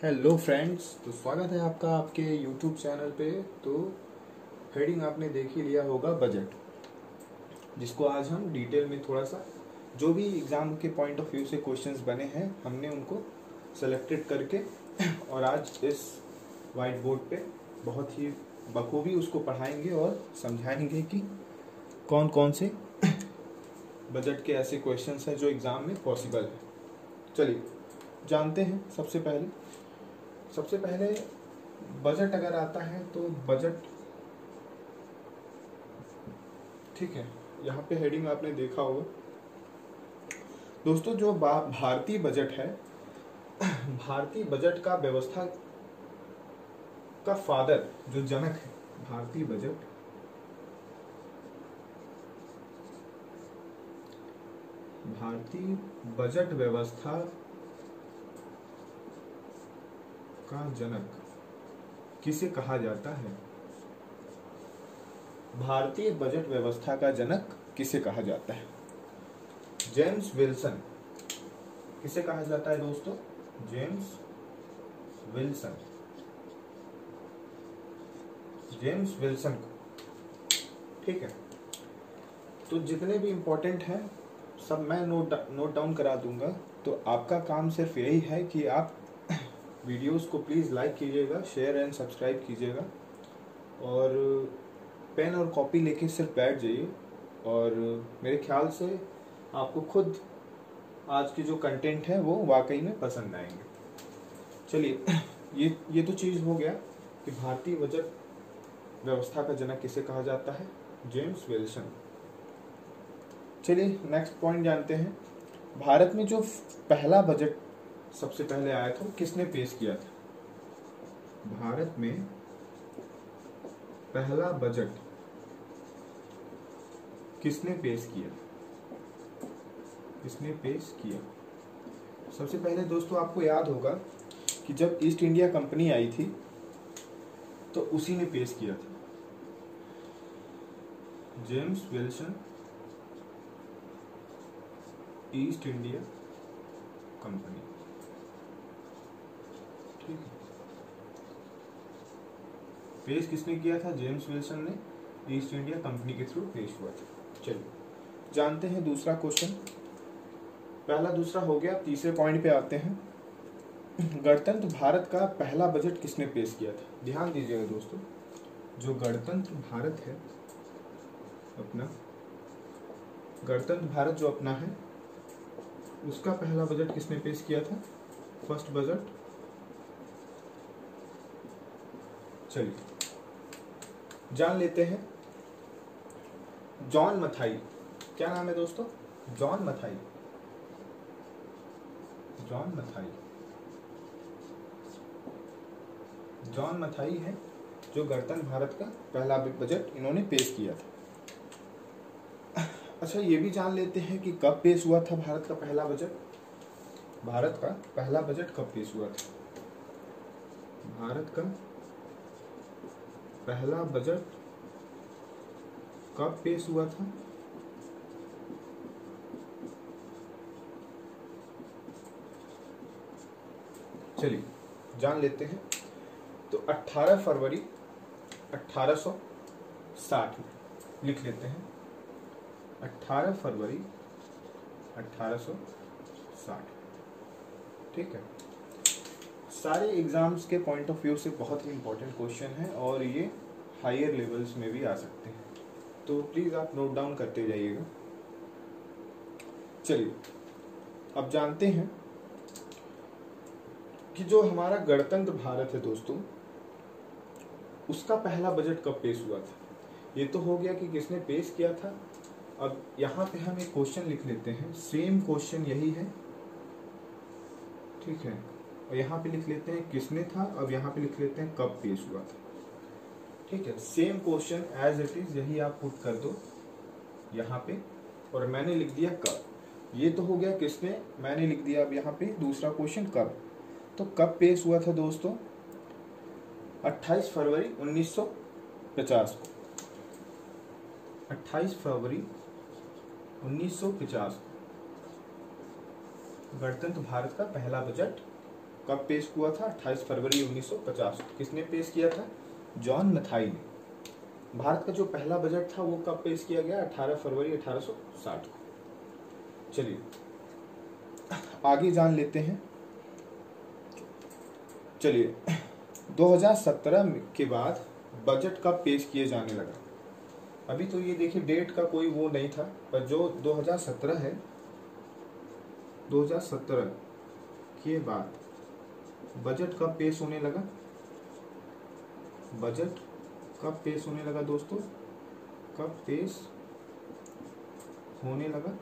Hello friends, तो स्वागत है आपका आपके यूट्यूब चैनल पे। तो हेडिंग आपने देख ही लिया होगा, बजट, जिसको आज हम डिटेल में थोड़ा सा जो भी एग्ज़ाम के पॉइंट ऑफ व्यू से क्वेश्चंस बने हैं हमने उनको सेलेक्टेड करके और आज इस वाइट बोर्ड पे बहुत ही बखूबी उसको पढ़ाएंगे और समझाएंगे कि कौन कौन से बजट के ऐसे क्वेश्चंस हैं जो एग्ज़ाम में पॉसिबल है। चलिए जानते हैं। सबसे पहले बजट अगर आता है तो बजट, ठीक है, यहाँ पे हेडिंग आपने देखा होगा दोस्तों। जो भारतीय बजट है, भारतीय बजट का व्यवस्था का फादर, जो जनक है भारतीय बजट व्यवस्था का जनक किसे कहा जाता है? भारतीय बजट व्यवस्था का जनक किसे कहा जाता है? James Wilson. किसे कहा जाता है दोस्तों? जेम्स विल्सन को। ठीक है, तो जितने भी इंपॉर्टेंट हैं सब मैं नोट डाउन करा दूंगा। तो आपका काम सिर्फ यही है कि आप वीडियोस को प्लीज़ लाइक कीजिएगा, शेयर एंड सब्सक्राइब कीजिएगा और पेन और कॉपी लेके सिर्फ बैठ जाइए। और मेरे ख्याल से आपको खुद आज की जो कंटेंट है वो वाकई में पसंद आएंगे। चलिए, ये तो चीज़ हो गया कि भारतीय बजट व्यवस्था का जनक किसे कहा जाता है? James Wilson. चलिए नेक्स्ट पॉइंट जानते हैं। भारत में जो पहला बजट सबसे पहले आया था वो किसने पेश किया था? भारत में पहला बजट किसने पेश किया? सबसे पहले दोस्तों आपको याद होगा कि जब ईस्ट इंडिया कंपनी आई थी तो उसी ने पेश किया था। James Wilson, east India company. ठीक है, पेश किसने किया था? जेम्स विल्सन ने, ईस्ट इंडिया कंपनी के थ्रू पेश हुआ था। चलिए जानते हैं दूसरा क्वेश्चन। पहला दूसरा हो गया, तीसरे पॉइंट पे आते हैं। गणतंत्र भारत का पहला बजट किसने पेश किया था? ध्यान दीजिएगा दोस्तों, जो गणतंत्र भारत है अपना, गणतंत्र भारत जो अपना है उसका पहला बजट किसने पेश किया था? First budget. चलिए जान लेते हैं। जॉन मथाई। क्या नाम है दोस्तों? जॉन मथाई है जो गणतंत्र भारत का पहला बजट इन्होंने पेश किया था। अच्छा, ये भी जान लेते हैं कि कब पेश हुआ था भारत का पहला बजट। भारत का पहला बजट कब पेश हुआ था? भारत का पहला बजट कब पेश हुआ था? चलिए जान लेते हैं। तो 18 फरवरी 1860 में लिख लेते हैं। 18 फरवरी 1860। ठीक है, सारे एग्जाम्स के पॉइंट ऑफ व्यू से बहुत ही इंपॉर्टेंट क्वेश्चन है और ये हायर लेवल्स में भी आ सकते हैं, तो प्लीज़ आप नोट डाउन करते जाइएगा। चलिए अब जानते हैं कि जो हमारा गणतंत्र भारत है दोस्तों, उसका पहला बजट कब पेश हुआ था। ये तो हो गया कि किसने पेश किया था। अब यहाँ पे हम एक क्वेश्चन लिख लेते हैं, सेम क्वेश्चन यही है, ठीक है, और यहाँ पे लिख लेते हैं किसने था। अब यहाँ पे लिख लेते हैं कब पेश हुआ था। ठीक है, same question as it is यही आप पुट कर दो यहाँ पे, और मैंने लिख दिया कब। ये तो हो गया किसने, मैंने लिख दिया। अब यहाँ पे दूसरा क्वेश्चन कब, तो कब पेश हुआ था दोस्तों? 28 फरवरी 1950 को। 28 फरवरी 1950 गणतंत्र भारत का पहला बजट कब पेश हुआ था? 28 फरवरी 1950। किसने पेश किया था? जॉन मथाई ने। भारत का जो पहला बजट था वो कब पेश किया गया? 18 फरवरी 1860 को। चलिए आगे जान लेते हैं। चलिए 2017 के बाद बजट कब पेश किए जाने लगा? अभी तो ये देखिए डेट का कोई वो नहीं था, पर जो 2017 है, 2017 के बाद बजट कब पेश होने लगा? बजट कब पेश होने लगा दोस्तों? कब पेश होने लगा?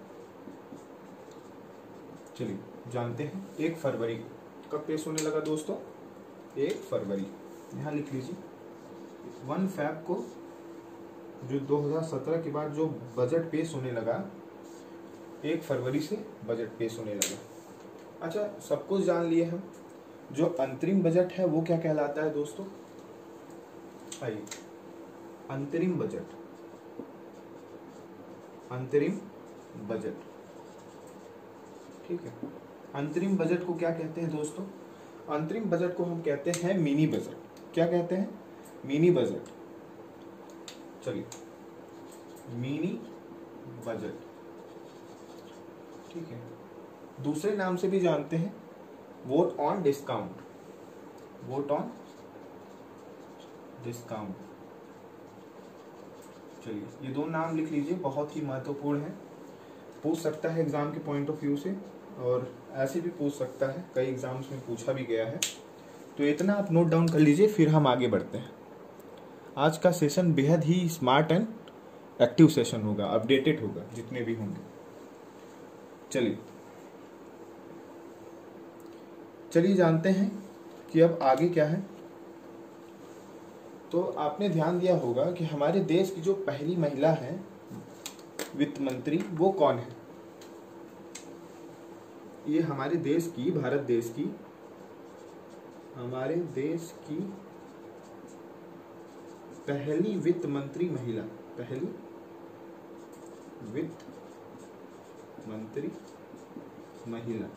चलिए जानते हैं। 1 फरवरी। कब पेश होने लगा दोस्तों? 1 फरवरी। यहाँ लिख लीजिए 1 फैब को जो 2017 के बाद जो बजट पेश होने लगा, 1 फरवरी से बजट पेश होने लगा। अच्छा, सब कुछ जान लिए हम। जो अंतरिम बजट है वो क्या कहलाता है दोस्तों? आइए, अंतरिम बजट। अंतरिम बजट, ठीक है। अंतरिम बजट को क्या कहते हैं दोस्तों? अंतरिम बजट को हम कहते हैं मिनी बजट। क्या कहते हैं? Mini budget. चलिए, मिनी बजट, ठीक है। दूसरे नाम से भी जानते हैं vote on discount. Vote on discount. चलिए ये दो नाम लिख लीजिए, बहुत ही महत्वपूर्ण है। पूछ सकता है एग्जाम के पॉइंट ऑफ व्यू से, और ऐसे भी पूछ सकता है, कई एग्जाम्स में पूछा भी गया है। तो इतना आप नोट डाउन कर लीजिए, फिर हम आगे बढ़ते हैं। आज का सेशन बेहद ही स्मार्ट एंड एक्टिव सेशन होगा, अपडेटेड होगा जितने भी होंगे। चलिए जानते हैं कि अब आगे क्या है। तो आपने ध्यान दिया होगा कि हमारे देश की जो पहली महिला है वित्त मंत्री, वो कौन है? ये हमारे देश की, भारत देश की, हमारे देश की पहली वित्त मंत्री महिला, पहली वित्त मंत्री महिला।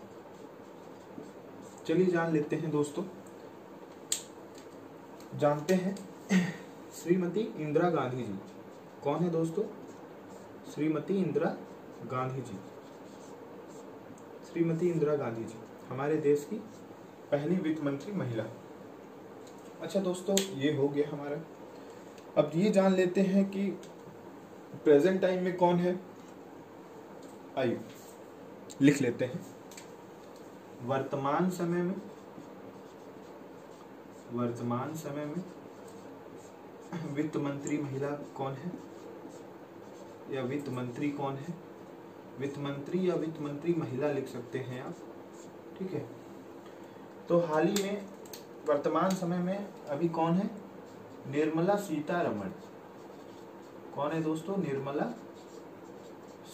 चलिए जान लेते हैं दोस्तों। जानते हैं श्रीमती इंदिरा गांधी जी। कौन है दोस्तों? श्रीमती इंदिरा गांधी जी। श्रीमती इंदिरा गांधी जी हमारे देश की पहली वित्त मंत्री महिला। अच्छा दोस्तों, ये हो गया हमारा। अब ये जान लेते हैं कि प्रेजेंट टाइम में कौन है। आइए लिख लेते हैं। वर्तमान समय में वित्त मंत्री महिला कौन है, या वित्त मंत्री कौन है? वित्त मंत्री या वित्त मंत्री महिला लिख सकते हैं आप, ठीक है। तो हाल ही में वर्तमान समय में अभी कौन है? निर्मला सीतारमण। कौन है दोस्तों? निर्मला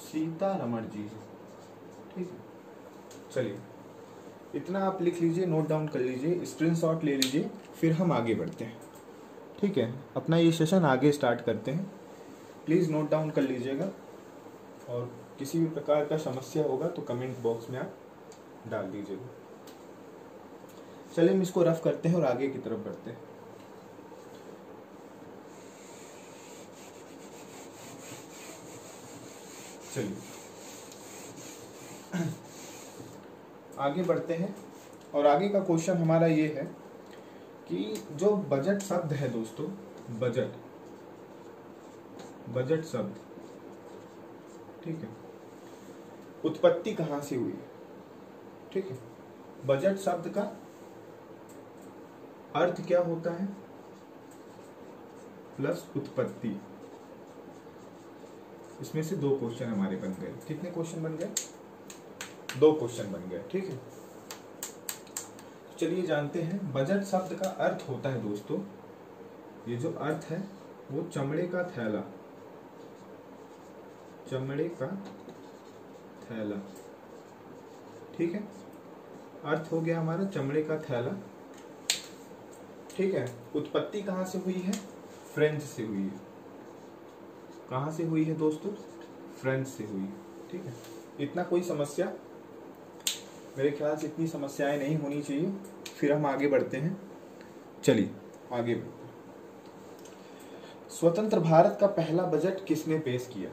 सीतारमण जी, ठीक है। चलिए इतना आप लिख लीजिए, नोट डाउन कर लीजिए, स्क्रीनशॉट ले लीजिए, फिर हम आगे बढ़ते हैं, ठीक है। अपना ये सेशन आगे स्टार्ट करते हैं। प्लीज़ नोट डाउन कर लीजिएगा, और किसी भी प्रकार का समस्या होगा तो कमेंट बॉक्स में आप डाल दीजिएगा। चलिए हम इसको रफ करते हैं और आगे की तरफ बढ़ते हैं। चलिए आगे बढ़ते हैं, और आगे का क्वेश्चन हमारा ये है कि जो बजट शब्द है दोस्तों, बजट शब्द, ठीक है, उत्पत्ति कहाँ से हुई, ठीक है। बजट शब्द का अर्थ क्या होता है? प्लस उत्पत्ति। इसमें से 2 क्वेश्चन हमारे बन गए। कितने क्वेश्चन बन गए? 2 क्वेश्चन बन गए, ठीक है। चलिए जानते हैं। बजट शब्द का अर्थ होता है दोस्तों, ये जो अर्थ है वो चमड़े का थैला, चमड़े का थैला, ठीक है। अर्थ हो गया हमारा चमड़े का थैला, ठीक है। उत्पत्ति कहाँ से हुई है? फ्रेंच से हुई है। कहाँ से हुई है दोस्तों? फ्रेंच से हुई, ठीक है। इतना कोई समस्या, मेरे ख्याल से इतनी समस्याएं नहीं होनी चाहिए। फिर हम आगे बढ़ते हैं। चलिए आगे बढ़ते हैं। स्वतंत्र भारत का पहला बजट किसने पेश किया?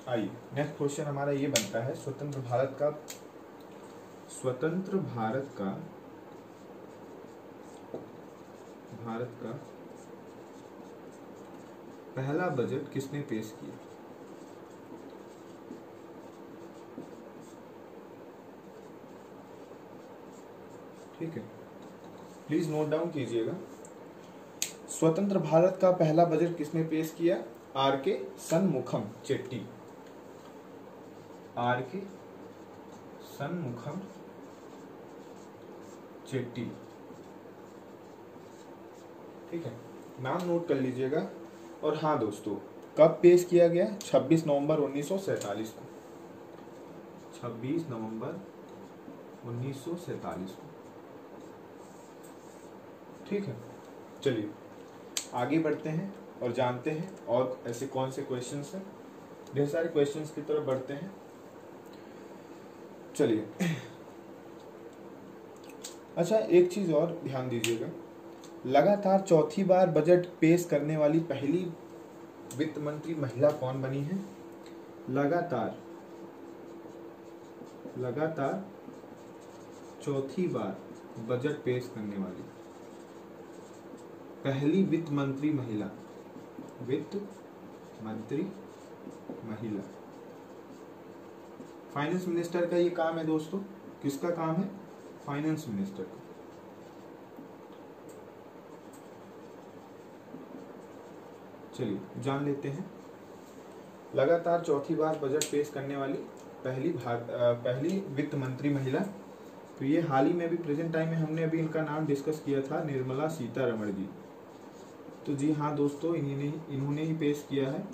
आइए नेक्स्ट क्वेश्चन हमारा ये बनता है, स्वतंत्र भारत का पहला बजट किसने पेश किया? ठीक है, प्लीज नोट डाउन कीजिएगा। स्वतंत्र भारत का पहला बजट किसने पेश किया? आर.के. शनमुखम चेट्टी। आर.के. शनमुखम चेट्टी। ठीक है, नाम नोट कर लीजिएगा। और हाँ दोस्तों, कब पेश किया गया? 26 नवंबर 1947 को। 26 नवंबर 1947 को। ठीक है, चलिए आगे बढ़ते हैं और जानते हैं और ऐसे कौन से क्वेश्चंस हैं। ढेर सारे क्वेश्चंस की तरफ बढ़ते हैं। चलिए, अच्छा एक चीज और ध्यान दीजिएगा, लगातार चौथी बार बजट पेश करने वाली पहली वित्त मंत्री महिला कौन बनी है? लगातार चौथी बार बजट पेश करने वाली पहली वित्त मंत्री महिला। फाइनेंस मिनिस्टर का ये काम है दोस्तों। किसका काम है? फाइनेंस मिनिस्टर का। चलिए जान लेते हैं। लगातार चौथी बार बजट पेश करने वाली पहली वित्त मंत्री महिला, तो ये हाल ही में भी प्रेजेंट टाइम में हमने अभी इनका नाम डिस्कस किया था, निर्मला सीतारमण जी। तो जी हाँ दोस्तों, इन्होंने ही पेश किया है।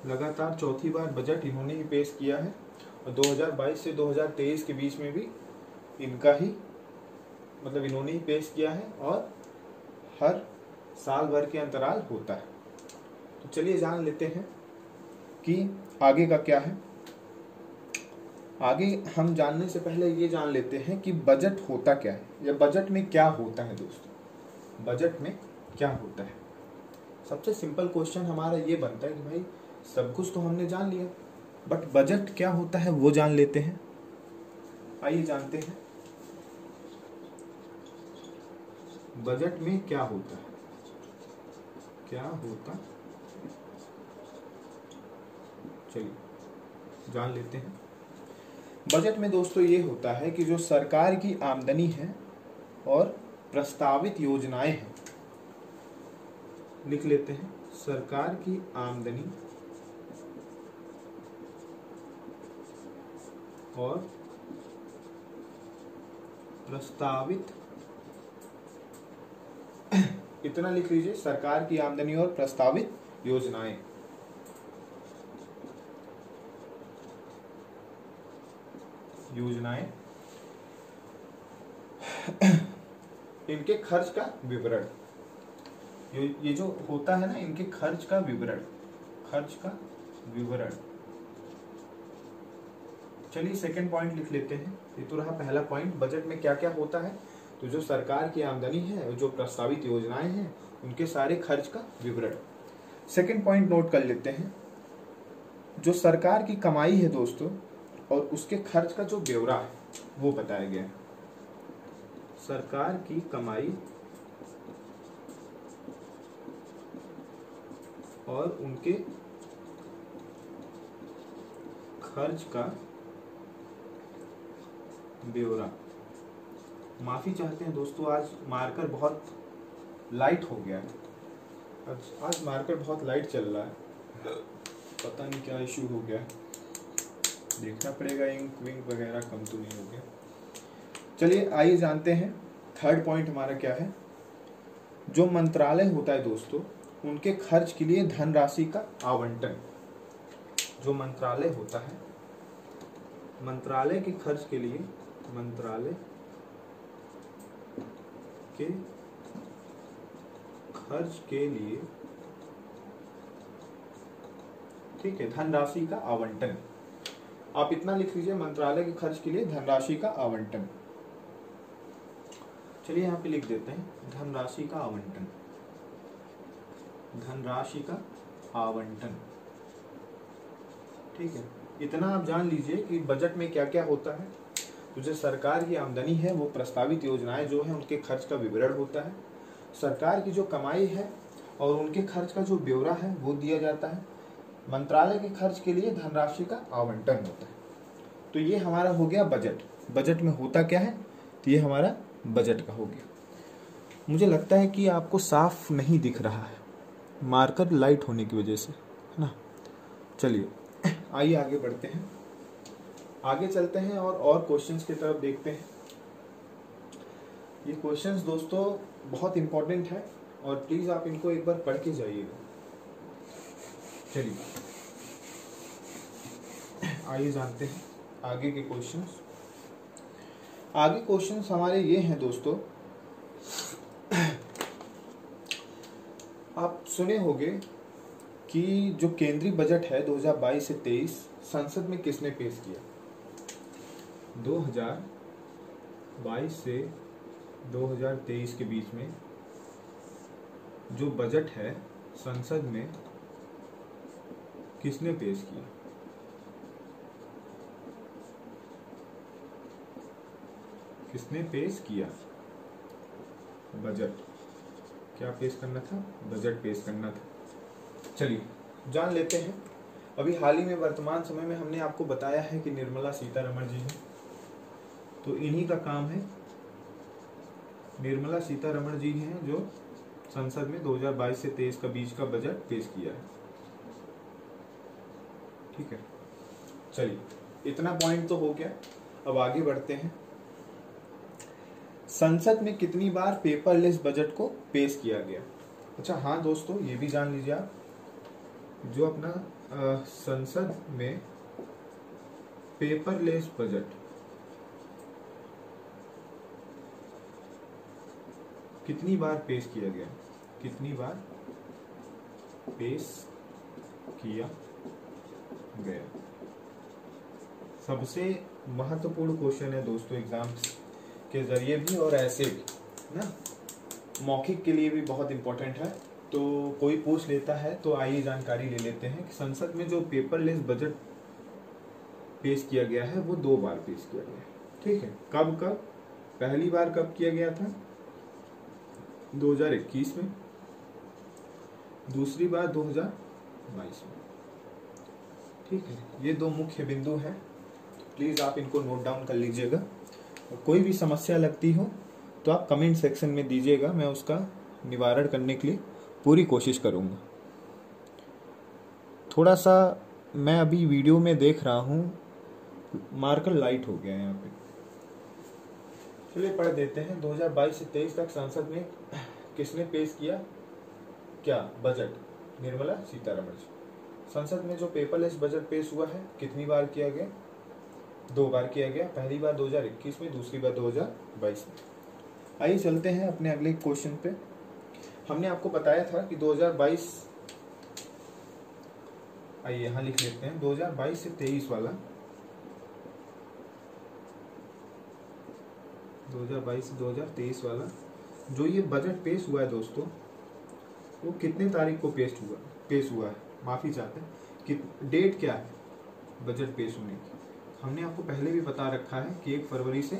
लगातार चौथी बार बजट इन्होंने ही पेश किया है और 2022 से 2023 के बीच में भी इनका ही इन्होंने ही पेश किया है और हर साल भर के अंतराल होता है। तो चलिए जान लेते हैं कि आगे का क्या है। आगे हम जानने से पहले ये जान लेते हैं कि बजट होता क्या है या बजट में क्या होता है दोस्तों। बजट में क्या होता है? सबसे सिंपल क्वेश्चन हमारा ये बनता है कि भाई सब कुछ तो हमने जान लिया, बट बजट क्या होता है वो जान लेते हैं। आइए जानते हैं बजट में क्या होता है। चलिए जान लेते हैं। बजट में दोस्तों ये होता है कि जो सरकार की आमदनी है और प्रस्तावित योजनाएं हैं, लिख लेते हैं, सरकार की आमदनी और प्रस्तावित इतना लिख लीजिए, सरकार की आमदनी और प्रस्तावित योजनाएं। इनके खर्च का विवरण, ये जो होता है ना, इनके खर्च का विवरण। चलिए सेकंड पॉइंट लिख लेते हैं। ये तो रहा पहला पॉइंट, बजट में क्या क्या होता है। तो जो सरकार की आमदनी है और जो प्रस्तावित योजनाएं हैं, उनके सारे खर्च का विवरण। सेकंड पॉइंट नोट कर लेते हैं, जो सरकार की कमाई है दोस्तों और उसके खर्च का जो ब्यौरा है वो बताया गया है। सरकार की कमाई और उनके खर्च का ब्यौरा। माफी चाहते हैं दोस्तों, आज मार्कर बहुत लाइट हो गया है। आज मार्कर बहुत लाइट चल रहा है, पता नहीं क्या इशू हो गया, देखना पड़ेगा इंक विंक वगैरह कम तो नहीं हो गया। चलिए आइए जानते हैं थर्ड पॉइंट हमारा क्या है। जो मंत्रालय होता है दोस्तों, उनके खर्च के लिए धनराशि का आवंटन। जो मंत्रालय होता है, मंत्रालय के खर्च के लिए, मंत्रालय के खर्च के लिए, ठीक है, धनराशि का आवंटन। आप इतना लिख लीजिए, मंत्रालय के खर्च के लिए धनराशि का आवंटन। चलिए यहाँ पे लिख देते हैं धनराशि का आवंटन, धनराशि का आवंटन। ठीक है, इतना आप जान लीजिए कि बजट में क्या क्या होता है। तो जो सरकार की आमदनी है वो प्रस्तावित योजनाएं जो है उनके खर्च का विवरण होता है। सरकार की जो कमाई है और उनके खर्च का जो ब्यौरा है वो दिया जाता है। मंत्रालय के खर्च के लिए धनराशि का आवंटन होता है। तो ये हमारा हो गया बजट। बजट में होता क्या है, तो ये हमारा बजट का हो गया। मुझे लगता है कि आपको साफ नहीं दिख रहा है, मार्कर लाइट होने की वजह से, है ना। चलिए आइए आगे बढ़ते हैं, आगे चलते हैं और क्वेश्चंस की तरफ देखते हैं। ये क्वेश्चंस दोस्तों बहुत इंपॉर्टेंट है और प्लीज आप इनको एक बार पढ़ के जाइएगा। चलिए आइए जानते हैं आगे के क्वेश्चंस। आगे क्वेश्चंस हमारे ये हैं दोस्तों, आप सुने होंगे कि जो केंद्रीय बजट है 2022 से 23 संसद में किसने पेश किया। 2022 से 2023 के बीच में जो बजट है संसद में किसने पेश किया। किसने पेश किया बजट, क्या पेश करना था, बजट पेश करना था। चलिए जान लेते हैं। अभी हाल ही में वर्तमान समय में हमने आपको बताया है कि निर्मला सीतारमण जी हैं, तो इन्हीं का काम है। निर्मला सीतारमण जी हैं जो संसद में 2022 से 23 का बीच का बजट पेश किया है। ठीक है, चलिए इतना पॉइंट तो हो गया। अब आगे बढ़ते हैं। संसद में कितनी बार पेपरलेस बजट को पेश किया गया। अच्छा हाँ दोस्तों, ये भी जान लीजिए आप, जो अपना संसद में पेपरलेस बजट कितनी बार पेश किया गया, कितनी बार पेश किया गया। सबसे महत्वपूर्ण क्वेश्चन है दोस्तों एग्जाम के जरिए भी और ऐसे भी ना, मौखिक के लिए भी बहुत इंपॉर्टेंट है। तो कोई पूछ लेता है तो आइए जानकारी ले लेते हैं कि संसद में जो पेपरलेस बजट पेश किया गया है वो 2 बार पेश किया गया है। ठीक है, कब कब, पहली बार कब किया गया था 2021 में, दूसरी बार 2022 में। ठीक है, ये 2 मुख्य बिंदु हैं, प्लीज आप इनको नोट डाउन कर लीजिएगा। कोई भी समस्या लगती हो तो आप कमेंट सेक्शन में दीजिएगा, मैं उसका निवारण करने के लिए पूरी कोशिश करूंगा। थोड़ा सा मैं अभी वीडियो में देख रहा हूँ मार्कर लाइट हो गया है यहाँ पे। चलिए पढ़ देते हैं। 2022 से 23 तक संसद में किसने पेश किया क्या बजट, निर्मला सीतारमण जी। संसद में जो पेपरलेस बजट पेश हुआ है कितनी बार किया गया, 2 बार किया गया। पहली बार 2021 में, दूसरी बार 2022 में। आइए चलते हैं अपने अगले क्वेश्चन पे। हमने आपको बताया था कि 2022, आइए यहाँ लिख लेते हैं 2022 से 23 वाला, 2022 से 2023 वाला जो ये बजट पेश हुआ है दोस्तों, वो कितने तारीख को पेश हुआ है, माफी चाहते हैं कि डेट क्या है बजट पेश होने की। हमने आपको पहले भी बता रखा है कि 1 फरवरी से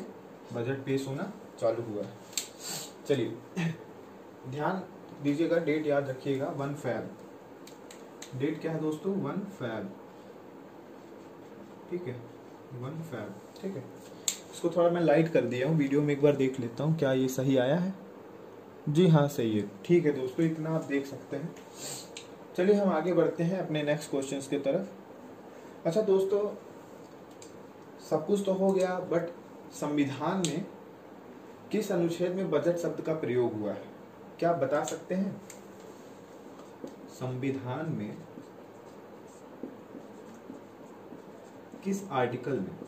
बजट पेश होना चालू हुआ है। चलिए ध्यान दीजिएगा, डेट याद रखिएगा, 1 फैब। डेट क्या है दोस्तों, 1 फैब। ठीक है, 1 फैब। ठीक है, इसको थोड़ा मैं लाइट कर दिया हूँ, वीडियो में एक बार देख लेता हूँ क्या ये सही आया है। जी हाँ सही है। ठीक है दोस्तों, इतना आप देख सकते हैं। चलिए हम आगे बढ़ते हैं अपने नेक्स्ट क्वेश्चंस की तरफ। अच्छा दोस्तों, सब कुछ तो हो गया, बट संविधान में किस अनुच्छेद में बजट शब्द का प्रयोग हुआ है, क्या आप बता सकते हैं। संविधान में किस आर्टिकल में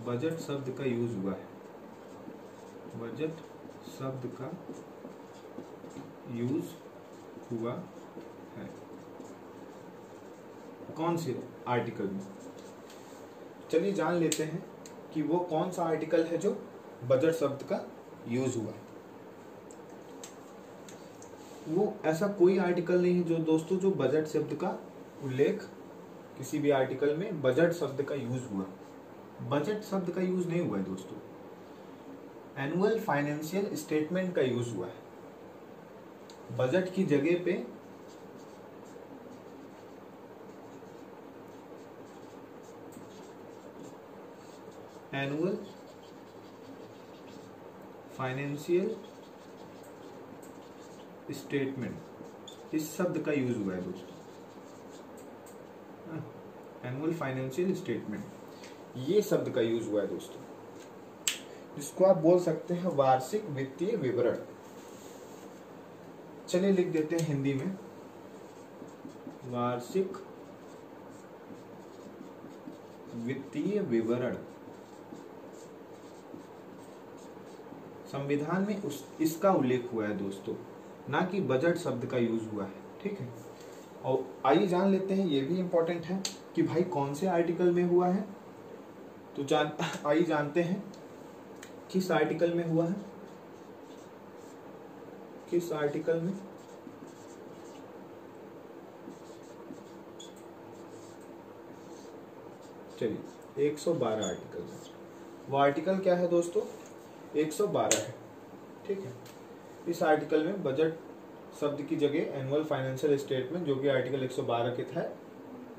बजट शब्द का यूज हुआ है, बजट शब्द का यूज हुआ है, कौन से आर्टिकल में। चलिए जान लेते हैं कि वो कौन सा आर्टिकल है जो बजट शब्द का यूज हुआ। वो ऐसा कोई आर्टिकल नहीं है जो दोस्तों जो बजट शब्द का उल्लेख किसी भी आर्टिकल में बजट शब्द का यूज हुआ। बजट शब्द का यूज नहीं हुआ है दोस्तों, एनुअल फाइनेंशियल स्टेटमेंट का यूज हुआ है। बजट की जगह पे एनुअल फाइनेंशियल स्टेटमेंट इस शब्द का यूज हुआ है दोस्तों। एनुअल फाइनेंशियल स्टेटमेंट ये शब्द का यूज हुआ है दोस्तों, जिसको आप बोल सकते हैं वार्षिक वित्तीय विवरण। चलिए लिख देते हैं हिंदी में, वार्षिक वित्तीय विवरण। संविधान में इसका उल्लेख हुआ है दोस्तों, ना कि बजट शब्द का यूज हुआ है। ठीक है, और आइए जान लेते हैं, ये भी इंपॉर्टेंट है कि भाई कौन से आर्टिकल में हुआ है। तो आइए जानते हैं किस आर्टिकल में हुआ है, किस आर्टिकल में। चलिए 112 आर्टिकल में। वो आर्टिकल क्या है दोस्तों? 112 है। ठीक है, इस आर्टिकल में बजट शब्द की जगह एनुअल फाइनेंशियल स्टेटमेंट, जो कि आर्टिकल 112 के था,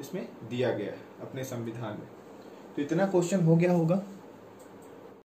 इसमें दिया गया है अपने संविधान में। तो इतना क्वेश्चन हो गया होगा।